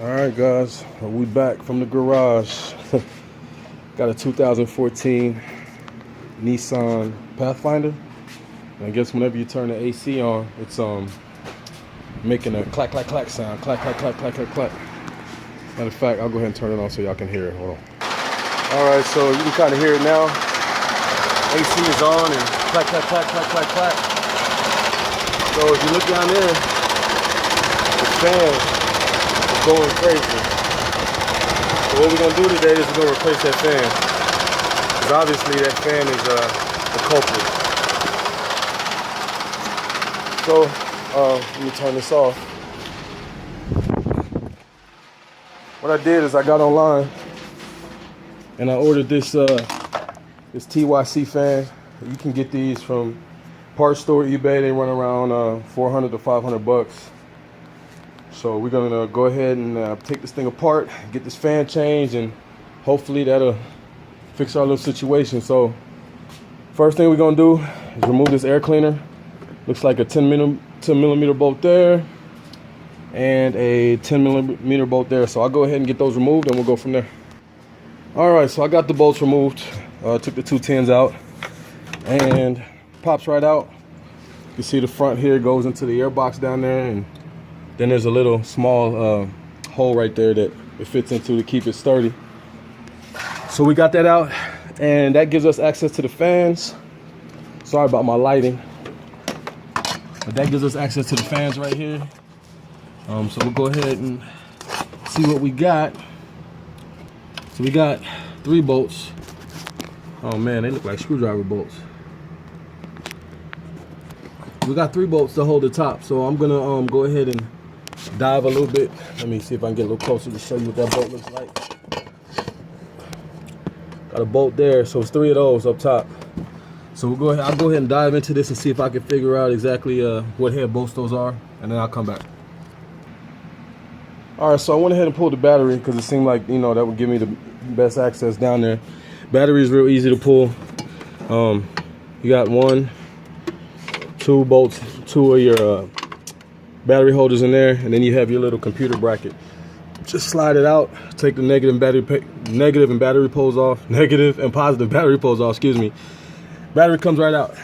Alright guys, we back from the garage. Got a 2014 Nissan Pathfinder. And I guess whenever you turn the AC on, it's making a clack clack clack sound. Clack clack clack clack clack clack. Matter of fact, I'll go ahead and turn it on so y'all can hear it. Hold on. Alright, so you can kind of hear it now. AC is on and clack clack clack clack clack clack. So if you look down there, the fan going crazy. So what we're gonna do today is we're gonna replace that fan, because obviously that fan is the culprit. So let me turn this off. What I did is I got online and I ordered this this TYC fan. You can get these from parts store, eBay. They run around 400 to 500 bucks. So we're gonna go ahead and take this thing apart, get this fan changed, and hopefully that'll fix our little situation. So first thing we're gonna do is remove this air cleaner. Looks like a 10 millimeter bolt there and a 10 millimeter bolt there. So I'll go ahead and get those removed and we'll go from there. All right, so I got the bolts removed. Took the 210s out and pops right out. You can see the front here goes into the air box down there, and then there's a little small hole right there that it fits into to keep it sturdy. So we got that out, and that gives us access to the fans. Sorry about my lighting, but that gives us access to the fans right here. So we'll go ahead and see what we got. So we got 3 bolts. Oh man, they look like screwdriver bolts. We got 3 bolts to hold the top, so I'm gonna go ahead and dive a little bit. Let me see if I can get a little closer to show you what that bolt looks like. Got a bolt there, so it's 3 of those up top. So we'll go ahead. I'll go ahead and dive into this and see if I can figure out exactly what head bolts those are, and then I'll come back. All right, so I went ahead and pulled the battery because it seemed like, you know, that would give me the best access down there. Battery is real easy to pull. You got 1, 2 bolts, 2 of your battery holders in there, and then you have your little computer bracket. Just slide it out, take the negative and battery poles off, negative and positive battery poles off, excuse me. Battery comes right out.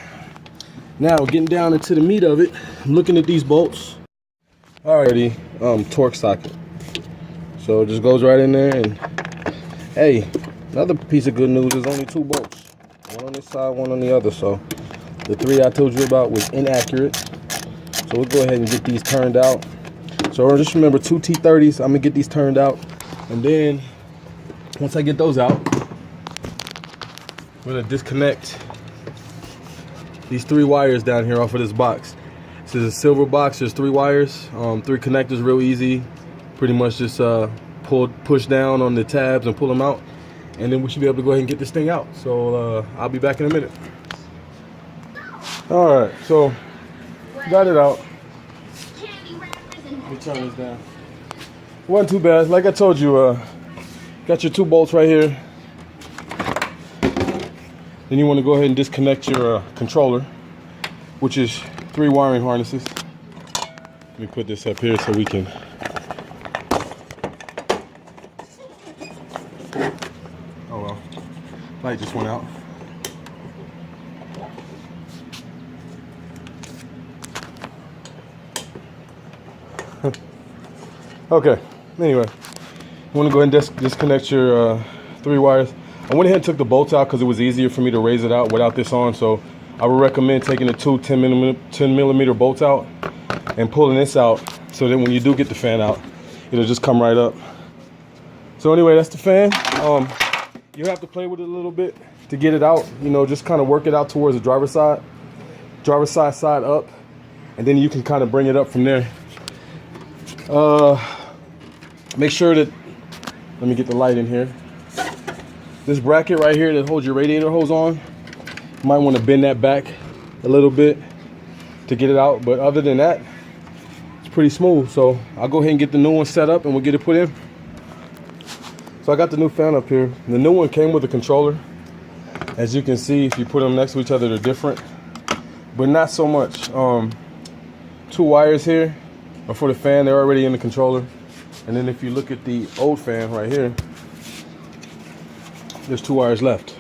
Now getting down into the meat of it, I'm looking at these bolts. Alrighty, torque socket. So it just goes right in there, and hey, another piece of good news is only 2 bolts. 1 on this side, 1 on the other. So the 3 I told you about was inaccurate. So we'll go ahead and get these turned out. So just remember 2 T30s. I'm gonna get these turned out, and then once I get those out, I'm gonna disconnect these 3 wires down here off of this box. This is a silver box. There's 3 wires, 3 connectors, real easy. Pretty much just push down on the tabs and pull them out, and then we should be able to go ahead and get this thing out. So I'll be back in a minute. All right, so got it out. Let me turn this down. Wasn't too bad. Like I told you, got your 2 bolts right here. Then you want to go ahead and disconnect your controller, which is 3 wiring harnesses. Let me put this up here so we can. Oh well, light just went out. Okay, anyway, you want to go ahead and disconnect your 3 wires. I went ahead and took the bolts out because it was easier for me to raise it out without this on. So I would recommend taking the 2 10 millimeter bolts out and pulling this out, so that when you do get the fan out, it'll just come right up. So anyway, that's the fan. You have to play with it a little bit to get it out. You know, just kind of work it out towards the driver's side up, and then you can kind of bring it up from there. Make sure that, let me get the light in here. This bracket right here that holds your radiator hose on, you might want to bend that back a little bit to get it out, but other than that, it's pretty smooth. So I'll go ahead and get the new one set up and we'll get it put in. So I got the new fan up here. The new one came with a controller. As you can see, if you put them next to each other, they're different, but not so much. 2 wires here are for the fan. They're already in the controller. And then if you look at the old fan right here, there's 2 wires left.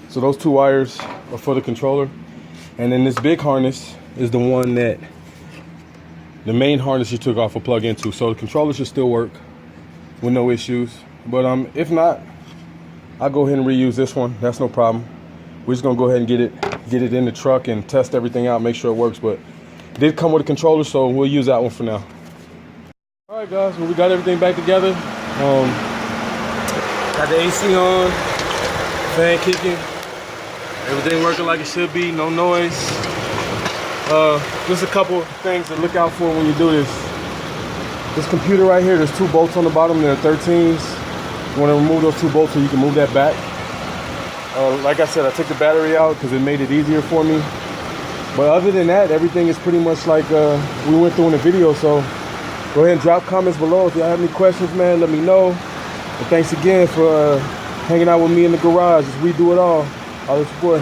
So those 2 wires are for the controller. And then this big harness is the one that, the main harness you took off will plug into. So the controller should still work with no issues. But if not, I'll go ahead and reuse this one. That's no problem. We're just gonna go ahead and get it in the truck and test everything out, make sure it works. But it did come with a controller, so we'll use that one for now. All right, guys, well, we got everything back together. Got the AC on, fan kicking, everything working like it should be, no noise. Just a couple things to look out for when you do this. This computer right here, there's 2 bolts on the bottom, they're 13s. You want to remove those 2 bolts so you can move that back. Like I said, I took the battery out because it made it easier for me. But other than that, everything is pretty much like we went through in the video. So go ahead and drop comments below. If y'all have any questions, man, let me know. And thanks again for hanging out with me in the garage as we do it all. All this boy.